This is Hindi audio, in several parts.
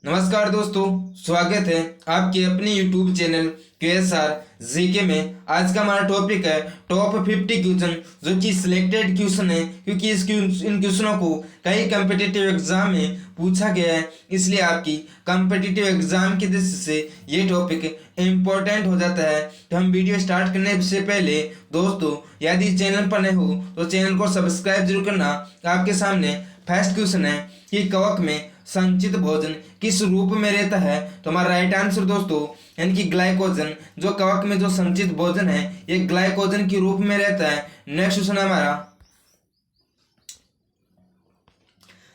नमस्कार दोस्तों, स्वागत है आपके अपने YouTube चैनल QSR जीके में। आज का हमारा टॉपिक है टॉप 50 क्वेश्चन, जो कि सिलेक्टेड क्वेश्चन है क्योंकि इन क्वेश्चनों को कई कम्पिटिटिव एग्जाम में पूछा गया है, इसलिए आपकी कम्पिटिटिव एग्जाम की दृष्टि से ये टॉपिक इम्पोर्टेंट हो जाता है। तो हम वीडियो स्टार्ट करने से पहले दोस्तों, यदि चैनल पर नए हो तो चैनल को सब्सक्राइब जरूर करना। आपके सामने फर्स्ट क्वेश्चन है कि कवक में संचित भोजन किस रूप में रहता है। तो हमारा राइट आंसर दोस्तों यानी कि ग्लाइकोजन, जो कवक में जो संचित भोजन है ये ग्लाइकोजन के रूप में रहता है। नेक्स्ट क्वेश्चन है हमारा,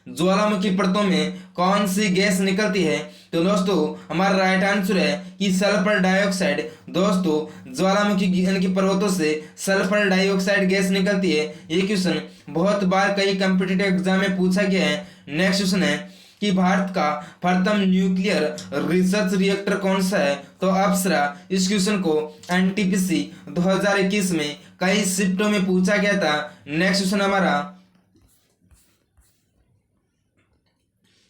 ज्वालामुखी परतों में कौन सी गैस निकलती है। तो दोस्तों हमारा राइट आंसर है कि सल्फर डाइऑक्साइड। दोस्तों ज्वालामुखी यानी कि पर्वतों से सल्फर डाइऑक्साइड गैस निकलती है। ये क्वेश्चन बहुत बार कई कम्पिटिटिव एग्जाम में पूछा गया है। नेक्स्ट क्वेश्चन है कि भारत का प्रथम न्यूक्लियर रिसर्च रिएक्टर कौन सा है। तो अप्सरा। इस क्वेश्चन को एनटीपीसी 2021 में कई शिफ्टों में पूछा गया था। नेक्स्ट क्वेश्चन हमारा,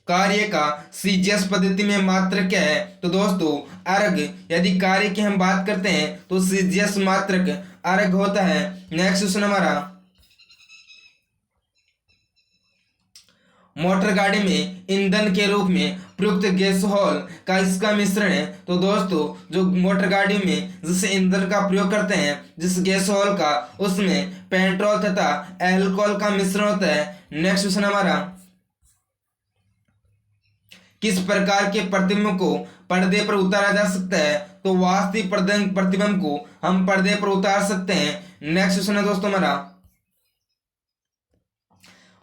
कार्य का सीजीएस पद्धति में मात्रक क्या है। तो दोस्तों अर्घ, यदि कार्य की हम बात करते हैं तो सीजीएस मात्रक अर्घ होता है। नेक्स्ट क्वेश्चन हमारा, मोटर गाड़ी में ईंधन के रूप में प्रयुक्त गैसोहॉल का इसका मिश्रण है। तो दोस्तों जो मोटर गाड़ी में जिस ईंधन का प्रयोग करते हैं, जिस गैसोहॉल का, उसमें पेट्रोल तथा अल्कोहल का मिश्रण होता है। नेक्स्ट क्वेश्चन हमारा, किस प्रकार के प्रतिबिंब को पर्दे पर उतारा जा सकता है। तो वास्तविक प्रतिबिंब को हम पर्दे पर उतार सकते हैं। नेक्स्ट क्वेश्चन है दोस्तों हमारा,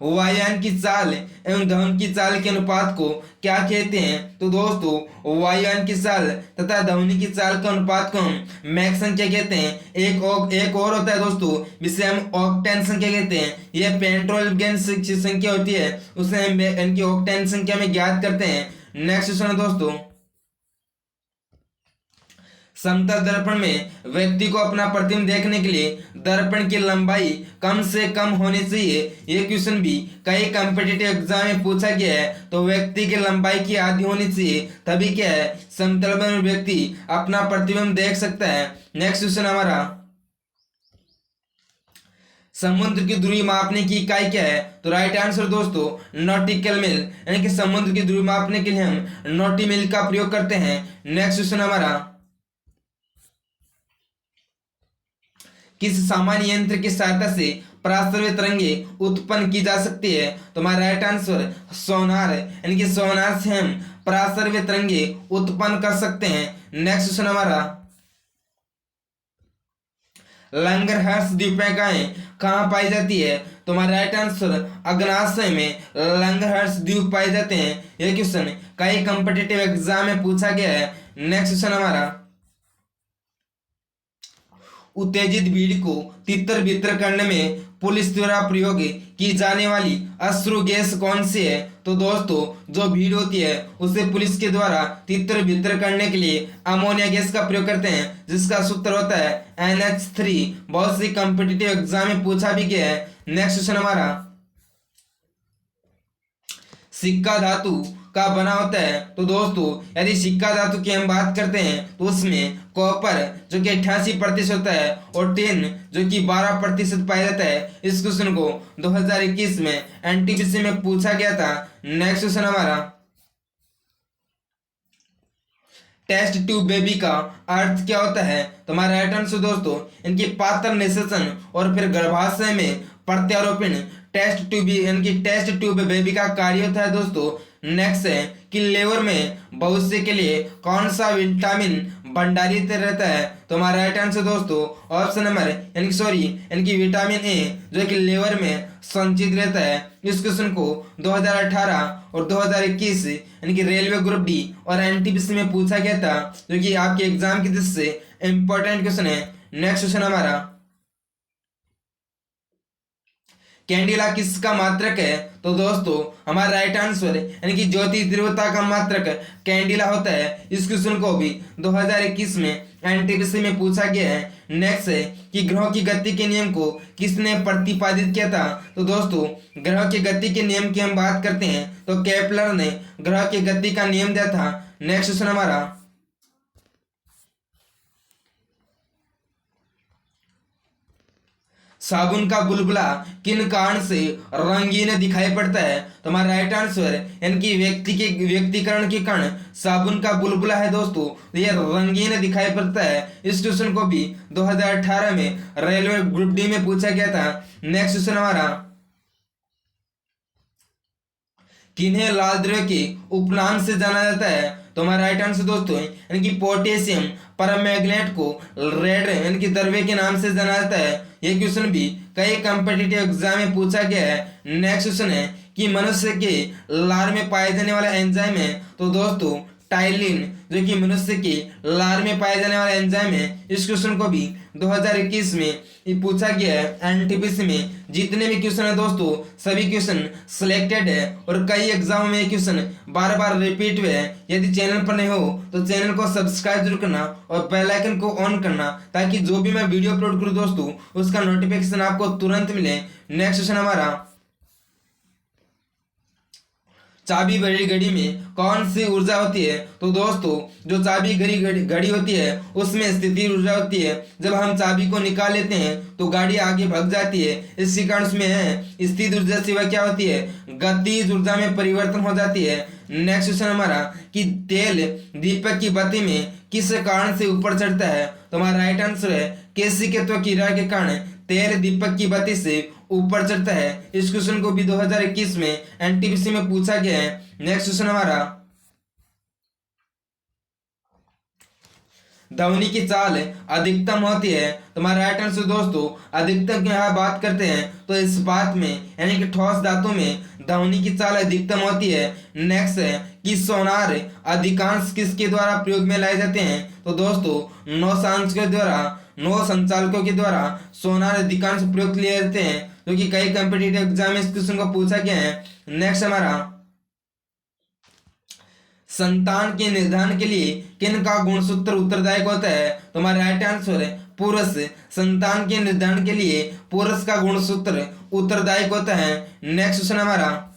वायुयान की चाल एवं ध्वनि की चाल के अनुपात को क्या कहते हैं। तो दोस्तों वायुयान की चाल तथा ध्वनि की चाल के अनुपात को हम मैक संख्या कहते हैं। एक और होता है दोस्तों जिसे हम ऑक्टेन संख्या कहते हैं। यह पेट्रोल गैस संख्या होती है, उसे हम इनकी ऑक्टेन संख्या में ज्ञात करते हैं। नेक्स्ट क्वेश्चन है दोस्तों, समतल दर्पण में व्यक्ति को अपना प्रतिबिंब देखने के लिए दर्पण की लंबाई कम से कम होनी चाहिए। ये क्वेश्चन भी कई कम्पिटिटिव एग्जाम में पूछा गया है। तो व्यक्ति की लंबाई की आधी होनी चाहिए, तभी क्या है समतल में व्यक्ति अपना प्रतिबिंब देख सकता है। नेक्स्ट क्वेश्चन हमारा, समुद्र की दूरी मापने की इकाई क्या है। तो राइट आंसर दोस्तों नॉटिकल मील, यानी कि समुद्र की दूरी मापने के लिए हम नॉटी मील का प्रयोग करते हैं। नेक्स्ट क्वेश्चन हमारा, किस सामान्य यंत्र की सहायता से पराश्रव्य तरंगें उत्पन्न की जा सकती है। तो हमारा राइट आंसर सोनार है, यानी कि सोनार से हम पराश्रव्य तरंगें उत्पन्न कर सकते हैं। नेक्स्ट क्वेश्चन हमारा, लंगरहर्ष द्वीपकाएं कहाँ पाई जाती है। तो हमारा राइट आंसर अग्नाशय में लंगरहर्ष द्वीप पाए जाते हैं। यह क्वेश्चन कई कम्पिटिटिव एग्जाम में पूछा गया है। नेक्स्ट क्वेश्चन हमारा, उत्तेजित भीड़ को तितर बितर करने में पुलिस द्वारा प्रयोग की जाने वाली अश्रु गैस कौन सी है। तो दोस्तों जो भीड़ होती है उसे पुलिस के द्वारा तितर बितर करने के लिए अमोनिया गैस का प्रयोग करते हैं, जिसका सूत्र होता है NH3। बहुत सी कम्पिटिटिव एग्जाम में पूछा भी गया है। नेक्स्ट क्वेश्चन हमारा, सिक्का धातु का बना होता है। तो दोस्तों यदि सिक्का धातु की हम बात करते हैं तो उसमें कॉपर जो कि 88% होता है और टिन जो कि 12% पाया जाता है। इस क्वेश्चन को 2021 में एनटीपीसी में पूछा गया था। नेक्स्ट क्वेश्चन हमारा, टेस्ट ट्यूब बेबी का अर्थ क्या होता है। तो हमारा राइट आंसर दोस्तों इनकी पात्र निषेचन और फिर गर्भाशय में प्रत्यारोपण टेस्ट ट्यूब यानी कि टेस्ट ट्यूब बेबी का कार्य होता है दोस्तों। नेक्स्ट है कि लेवर में भविष्य के लिए कौन सा विटामिन भंडारित रहता है। तो हमारा राइट आंसर दोस्तों ऑप्शन नंबर यानी कि विटामिन ए जो कि लेवर में संचित रहता है। इस क्वेश्चन को 2018 और 2021 यानी कि रेलवे ग्रुप डी और एनटीपीसी में पूछा गया था, जो कि आपके एग्जाम की दृष्टि से इंपॉर्टेंट क्वेश्चन है। नेक्स्ट क्वेश्चन हमारा, कैंडिला किसका मात्रक है? तो दोस्तों हमारा राइट आंसर यानी कि ज्योति तीव्रता का मात्रक कैंडिला होता है। इस क्वेश्चन को भी 2021 में एनटीपीसी में पूछा गया है। नेक्स्ट है कि ग्रहों की गति के नियम को किसने प्रतिपादित किया था? तो दोस्तों ग्रहों की गति के नियम की हम बात करते हैं तो केपलर ने ग्रह की गति का नियम दिया था। नेक्स्ट क्वेश्चन हमारा, साबुन का बुलबुला किन कारण से रंगीन दिखाई पड़ता है? तो हमारा राइट आंसर यानी कि व्यक्तिकरण के कारण साबुन का बुलबुला है दोस्तों, तो यह रंगीन दिखाई पड़ता है। इस क्वेश्चन को भी 2018 में रेलवे ग्रुप डी में पूछा गया था। नेक्स्ट क्वेश्चन हमारा, किन्हें लाल द्रव्य के उपनाम से जाना जाता है? तो हमारा राइट आंसर दोस्तों यानी कि पोटेशियम परमैंगनेट को रेड यानी कि द्रव्य के नाम से जाना जाता है। ये क्वेश्चन भी कई कॉम्पिटिटिव एग्जाम में पूछा गया है। नेक्स्ट क्वेश्चन है कि मनुष्य के लार में पाए जाने वाला एंजाइम है? तो दोस्तों टाइलिन जो कि मनुष्य के लार में पाए जाने वाला एंजाइम है। इस क्वेश्चन को भी 2021 में पूछा गया है एनटीपीसी में। जितने भी क्वेश्चन है दोस्तों सभी क्वेश्चन सिलेक्टेड है और कई एग्जाम में क्वेश्चन बार बार रिपीट हुए हैं। यदि चैनल पर नहीं हो तो चैनल को सब्सक्राइब जरूर करना और बेल आइकन को ऑन करना ताकि जो भी मैं वीडियो अपलोड करूँ दोस्तों उसका नोटिफिकेशन आपको तुरंत मिले। नेक्स्ट क्वेश्चन हमारा, चाबी भरी घड़ी में कौन सी ऊर्जा होती है? तो दोस्तों जो चाबी भरी घड़ी होती है उसमें स्थिति ऊर्जा होती है। जब हम चाबी को निकाल लेते हैं तो गाड़ी आगे भाग जाती है, इसी कारण उसमें है स्थिर ऊर्जा से वह क्या होती है? गतिज ऊर्जा में परिवर्तन हो जाती है। नेक्स्ट क्वेश्चन हमारा कि तेल दीपक की बत्ती में किस कारण से ऊपर चढ़ता है? तो हमारा राइट आंसर है केशिकत्व की क्रिया के कारण तेल दीपक की बत्ती से ऊपर चढ़ता है। इस क्वेश्चन को भी 2021 में एनटीपीसी में पूछा गया है। नेक्स्ट क्वेश्चन हमारा, ध्वनि की चाल अधिकतम होती है? तो हमारा राइट आंसर दोस्तों अधिकतम की यहाँ बात करते हैं तो इस बात में यानी कि ठोस धातु में ध्वनि की चाल अधिकतम होती है। नेक्स्ट है कि सोनार अधिकांश किसके द्वारा प्रयोग में लाए जाते हैं? तो दोस्तों नौ संचालकों के द्वारा सोनार अधिकांश प्रयोग लिए जाते हैं जो कि कई कॉम्पिटिटिव एग्जाम में इस क्वेश्चन को पूछा गया है। नेक्स्ट हमारा, संतान के निर्धारण के लिए किन का गुणसूत्र उत्तरदायक होता है? तो हमारा राइट आंसर है पुरुष। संतान के निर्धारण के लिए पुरुष का गुणसूत्र उत्तरदायक होता है। नेक्स्ट क्वेश्चन हमारा,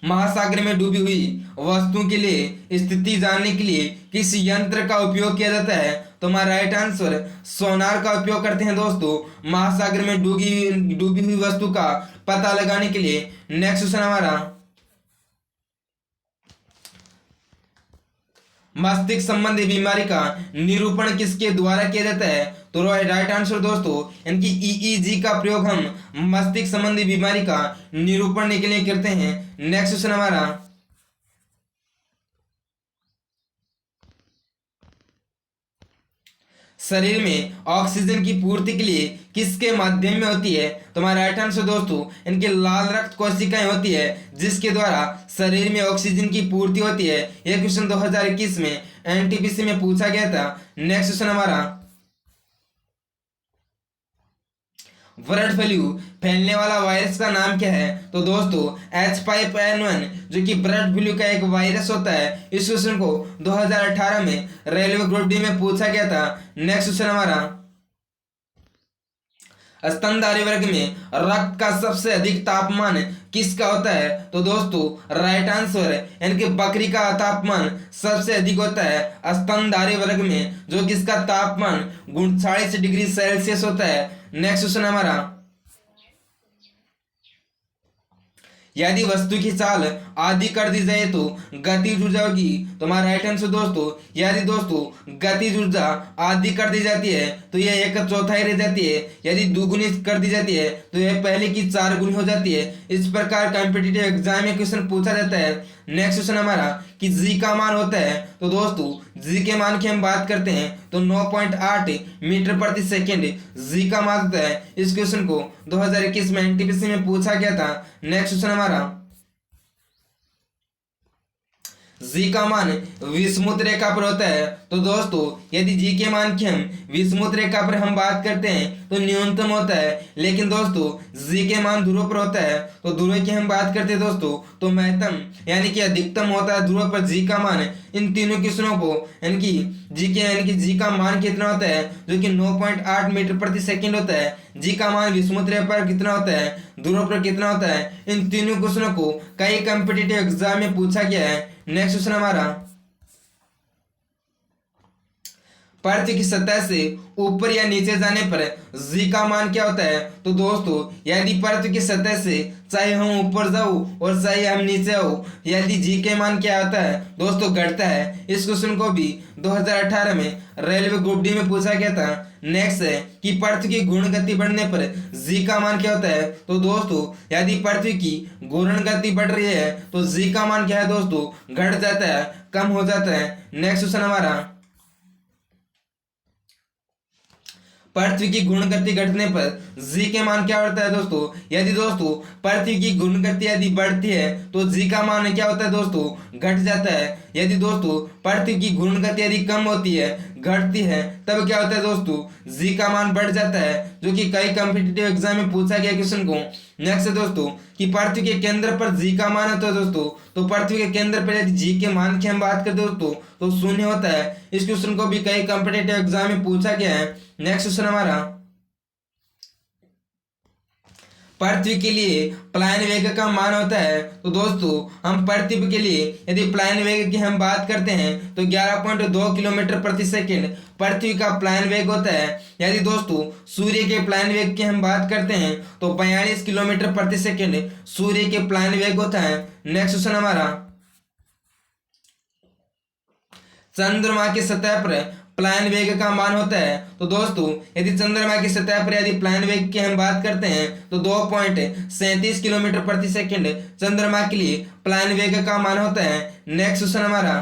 महासागर में डूबी हुई वस्तुओं के लिए स्थिति जानने के लिए किस यंत्र का उपयोग किया जाता है? तो हमारा राइट आंसर सोनार का उपयोग करते हैं दोस्तों महासागर में डूबी हुई वस्तु का पता लगाने के लिए। नेक्स्ट क्वेश्चन हमारा, मस्तिष्क संबंधी बीमारी का निरूपण किसके द्वारा किया जाता है? तो राइट आंसर दोस्तों यानी कि ईईजी का प्रयोग हम मस्तिष्क संबंधी बीमारी का निरूपण के लिए करते हैं। नेक्स्ट क्वेश्चन हमारा, शरीर में ऑक्सीजन की पूर्ति के लिए किसके माध्यम में होती है? तो हमारा राइट आंसर दोस्तों इनके लाल रक्त कोशिकाएं होती है जिसके द्वारा शरीर में ऑक्सीजन की पूर्ति होती है। यह क्वेश्चन 2021 में एनटीपीसी में पूछा गया था। नेक्स्ट क्वेश्चन हमारा, बर्ड फ्लू फैलने वाला वायरस का नाम क्या है? तो दोस्तों H5N1 जो कि बर्ड फ्लू का एक वायरस होता है। इस क्वेश्चन को 2018 में रेलवे ग्रुप डी में पूछा गया था। नेक्स्ट क्वेश्चन हमारा, स्तनधारी वर्ग में रक्त का सबसे अधिक तापमान किसका होता है? तो दोस्तों राइट आंसर यानी कि बकरी का तापमान सबसे अधिक होता है स्तनधारी वर्ग में जो कि इसका तापमान 39 डिग्री सेल्सियस होता है। नेक्स्ट क्वेश्चन हमारा, यदि वस्तु की चाल आधी कर दी जाए तो गतिज ऊर्जा होगी? तो हमारा राइट आंसर दोस्तों यदि दोस्तों गतिज ऊर्जा आधी कर दी जाती है तो यह 1/4 रह जाती है। यदि दुगुनी कर दी जाती है तो यह पहले की 4 गुनी हो जाती है। इस प्रकार कॉम्पिटिटिव एग्जाम में क्वेश्चन पूछा जाता है। नेक्स्ट क्वेश्चन हमारा कि जी का मान होता है? तो दोस्तों जी के मान की हम बात करते हैं तो 9.8 मीटर प्रति सेकेंड जी का मान होता है। इस क्वेश्चन को 2021 में एनटीपीसी में पूछा गया था। नेक्स्ट क्वेश्चन हमारा, जी का मान विषुवत रेखा पर होता है, तो दोस्तों यदि जी के मान की हम विषुवत रेखा पर हम बात करते हैं तो न्यूनतम होता है, लेकिन दोस्तों जी के मान ध्रुव पर होता है तो ध्रुव की हम बात करते हैं दोस्तों तो महत्तम यानी कि अधिकतम होता है ध्रुव पर जी का मान। इन तीनों क्वेश्चनों को यानी कि जी का मान कितना होता है जो कि 9.8 मीटर प्रति सेकंड होता है। जी का मान विषुवत रेखा पर कितना होता है, ध्रुव पर कितना होता है। इन तीनों क्वेश्चनों को कई कॉम्पिटिटिव एग्जाम में पूछा गया है। नेक्स्ट क्वेश्चन हमारा, पृथ्वी की सतह से ऊपर या नीचे जाने पर जी का मान क्या होता है। तो दोस्तों यदि पृथ्वी की सतह से चाहे हम ऊपर जाओ और चाहे हम नीचे आओ, यदि जी के मान क्या होता है दोस्तों, घटता है। इस क्वेश्चन को भी 2018 में रेलवे ग्रुप डी में पूछा गया था। नेक्स्ट है कि पृथ्वी की घूर्ण गति बढ़ने पर जी का मान क्या होता है। तो दोस्तों यदि पृथ्वी की घूर्ण गति बढ़ रही है तो जी का मान क्या है दोस्तों, घट जाता है, कम हो जाता है। नेक्स्ट क्वेश्चन हमारा, पृथ्वी की घूर्ण गति घटने पर जी के मान क्या बढ़ता है दोस्तों। यदि दोस्तों पृथ्वी की घूर्ण गति यदि बढ़ती है तो जी का मान क्या होता है दोस्तों, घट जाता है। यदि दोस्तों पृथ्वी की घूर्ण गति यदि कम होती है, घटती है, तब क्या होता है दोस्तों, जी का मान बढ़ जाता है, जो कि कई कॉम्पिटिटिव एग्जाम में पूछा गया क्वेश्चन को। नेक्स्ट है दोस्तों कि पृथ्वी के केंद्र पर जी का मान होता है दोस्तों, तो पृथ्वी के केंद्र पर यदि जी के मान की हम बात करते दोस्तों तो शून्य होता है। इस क्वेश्चन को भी कई कॉम्पिटिटिव एग्जाम में पूछा गया है। नेक्स्ट क्वेश्चन हमारा, पृथ्वी के लिए प्लायन वेग का मान होता है। तो दोस्तों हम पृथ्वी के लिए यदि प्लायन वेग की हम बात करते हैं तो 11.2 किलोमीटर प्रति सेकंड पृथ्वी का प्लायन वेग होता है। यदि दोस्तों सूर्य के प्लायन वेग की हम बात करते हैं तो 42 किलोमीटर प्रति सेकंड सूर्य के प्लायन वेग होता है। नेक्स्ट क्वेश्चन हमारा, चंद्रमा की सतह पर प्लायन वेग का मान होता है। तो दोस्तों यदि चंद्रमा की सतह पर यदि प्लायन वेग की हम बात करते हैं तो 2.37 किलोमीटर प्रति सेकंड चंद्रमा के लिए प्लायन वेग का मान होता है। नेक्स्ट क्वेश्चन हमारा,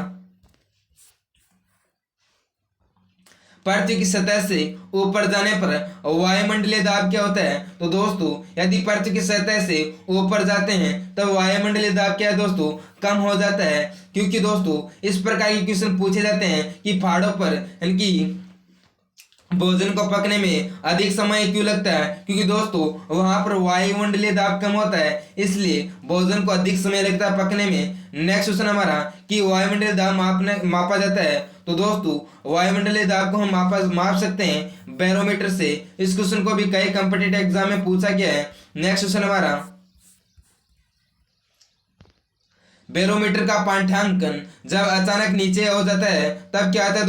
पृथ्वी की सतह से ऊपर जाने पर वायुमंडलीय दाब क्या होता है। तो दोस्तों यदि पृथ्वी की सतह से ऊपर जाते हैं तब वायुमंडलीय दाब क्या है दोस्तों, कम हो जाता है। क्योंकि दोस्तों इस प्रकार के क्वेश्चन पूछे जाते हैं कि पहाड़ों पर यानी कि भोजन को पकने में अधिक समय क्यों लगता है, क्योंकि दोस्तों वहां पर वायुमंडलीय दाब कम होता है, इसलिए भोजन को अधिक समय लगता है पकने में। नेक्स्ट क्वेश्चन हमारा कि वायुमंडलीय दाब मापा जाता है। तो दोस्तों वायुमंडलीय दाब को हम माप सकते हैं बैरोमीटर से। इस क्वेश्चन को भी कई कॉम्पिटिटिव एग्जाम में पूछा गया है। नेक्स्ट क्वेश्चन हमारा, बैरोमीटर का पाठ्यांकन जब अचानक नीचे हो जाता है तब क्या आता है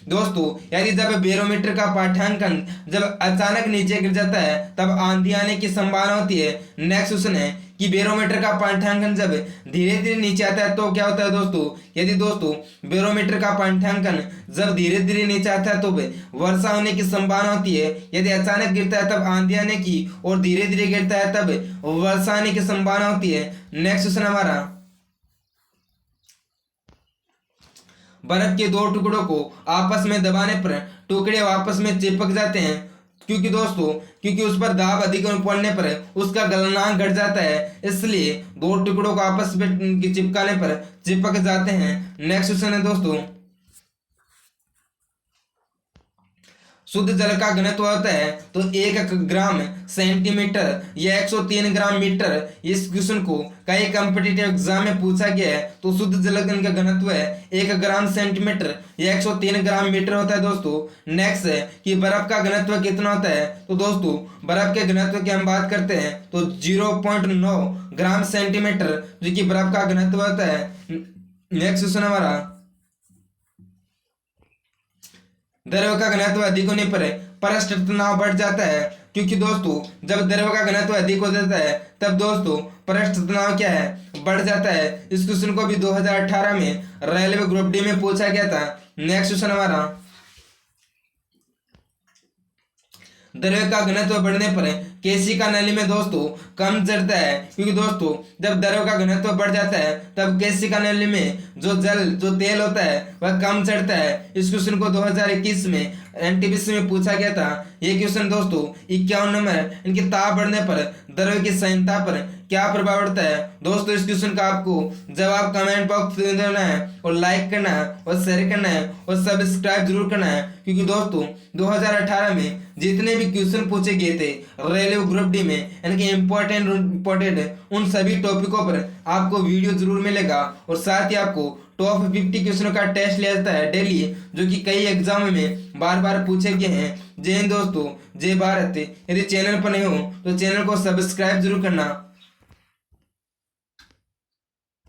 दोस्तों यदि जब बैरोमीटर का पाठ्यांकन जब अचानक नीचे गिर जाता है तब आंधी आने की संभावना होती है। नेक्स्ट क्वेश्चन है कि बैरोमीटर का पाठ्यांकन जब धीरे धीरे नीचे आता है तो क्या होता है दोस्तों। यदि दोस्तों बैरोमीटर का पाठ्यांकन जब धीरे धीरे नीचे आता है तो वर्षा होने की संभावना होती है। यदि अचानक गिरता है तब आंधी आने की, और धीरे धीरे गिरता है तब वर्षा आने की संभावना होती है। नेक्स्ट क्वेश्चन हमारा, बर्फ के दो टुकड़ों को आपस में दबाने पर टुकड़े आपस में चिपक जाते हैं। क्योंकि उस पर दाब अधिक पड़ने पर उसका गलनांक घट जाता है, इसलिए दो टुकड़ों को आपस में चिपकाने पर चिपक जाते हैं। नेक्स्ट क्वेश्चन है दोस्तों, शुद्ध जल का घनत्व होता है तो 1 ग्राम सेंटीमीटर या 103 ग्राम मीटर। इस क्वेश्चन को कई कॉम्पिटिटिव एग्जाम में पूछा गया है। तो शुद्ध जल का घनत्व है 1 ग्राम सेंटीमीटर या 103 ग्राम मीटर होता है दोस्तों। नेक्स्ट है कि बर्फ का घनत्व कितना होता है। तो दोस्तों बर्फ के घनत्व की हम बात करते हैं तो 0.9 ग्राम सेंटीमीटर जो कि बर्फ का घनत्व होता है। नेक्स्ट क्वेश्चन हमारा, द्रव का घनत्व अधिक होने पर पृष्ठ तनाव बढ़ जाता है। क्योंकि दोस्तों जब द्रव का घनत्व अधिक हो जाता है तब दोस्तों पृष्ठ तनाव क्या है, बढ़ जाता है। इस क्वेश्चन को भी 2018 में रेलवे ग्रुप डी में पूछा गया था। नेक्स्ट क्वेश्चन हमारा, द्रव का घनत्व बढ़ने पर केसी का नली में दोस्तों कम चढ़ता है, क्योंकि दोस्तों जब द्रव का घनत्व बढ़ जाता है तब केसी का नली में जो तेल होता है वह कम चढ़ता है। इस क्वेश्चन को 2021 में एनटीपीसी में पूछा गया था। ये क्वेश्चन दोस्तों 51 नंबर। इनके ताप बढ़ने पर द्रव की संयोजकता पर क्या प्रभाव पड़ता है? दोस्तों इस क्वेश्चन का आपको जवाब कमेंट बॉक्स में देना है और लाइक करना है और शेयर करना है और सब्सक्राइब जरूर करना है, क्योंकि दोस्तों 2018 में जितने भी क्वेश्चन पूछे गए थे रेलवे ग्रुप डी में, इनके इम्पोर्टेंट उन सभी टॉपिकों पर आपको वीडियो जरूर मिलेगा और साथ ही आपको टॉप 50 क्वेश्चनों का टेस्ट लिया जाता है डेली, जो कि कई एग्जाम में बार बार पूछे गए हैं। जय हिंद दोस्तों, जय भारत। यदि चैनल पर नहीं हो तो चैनल को सब्सक्राइब जरूर करना।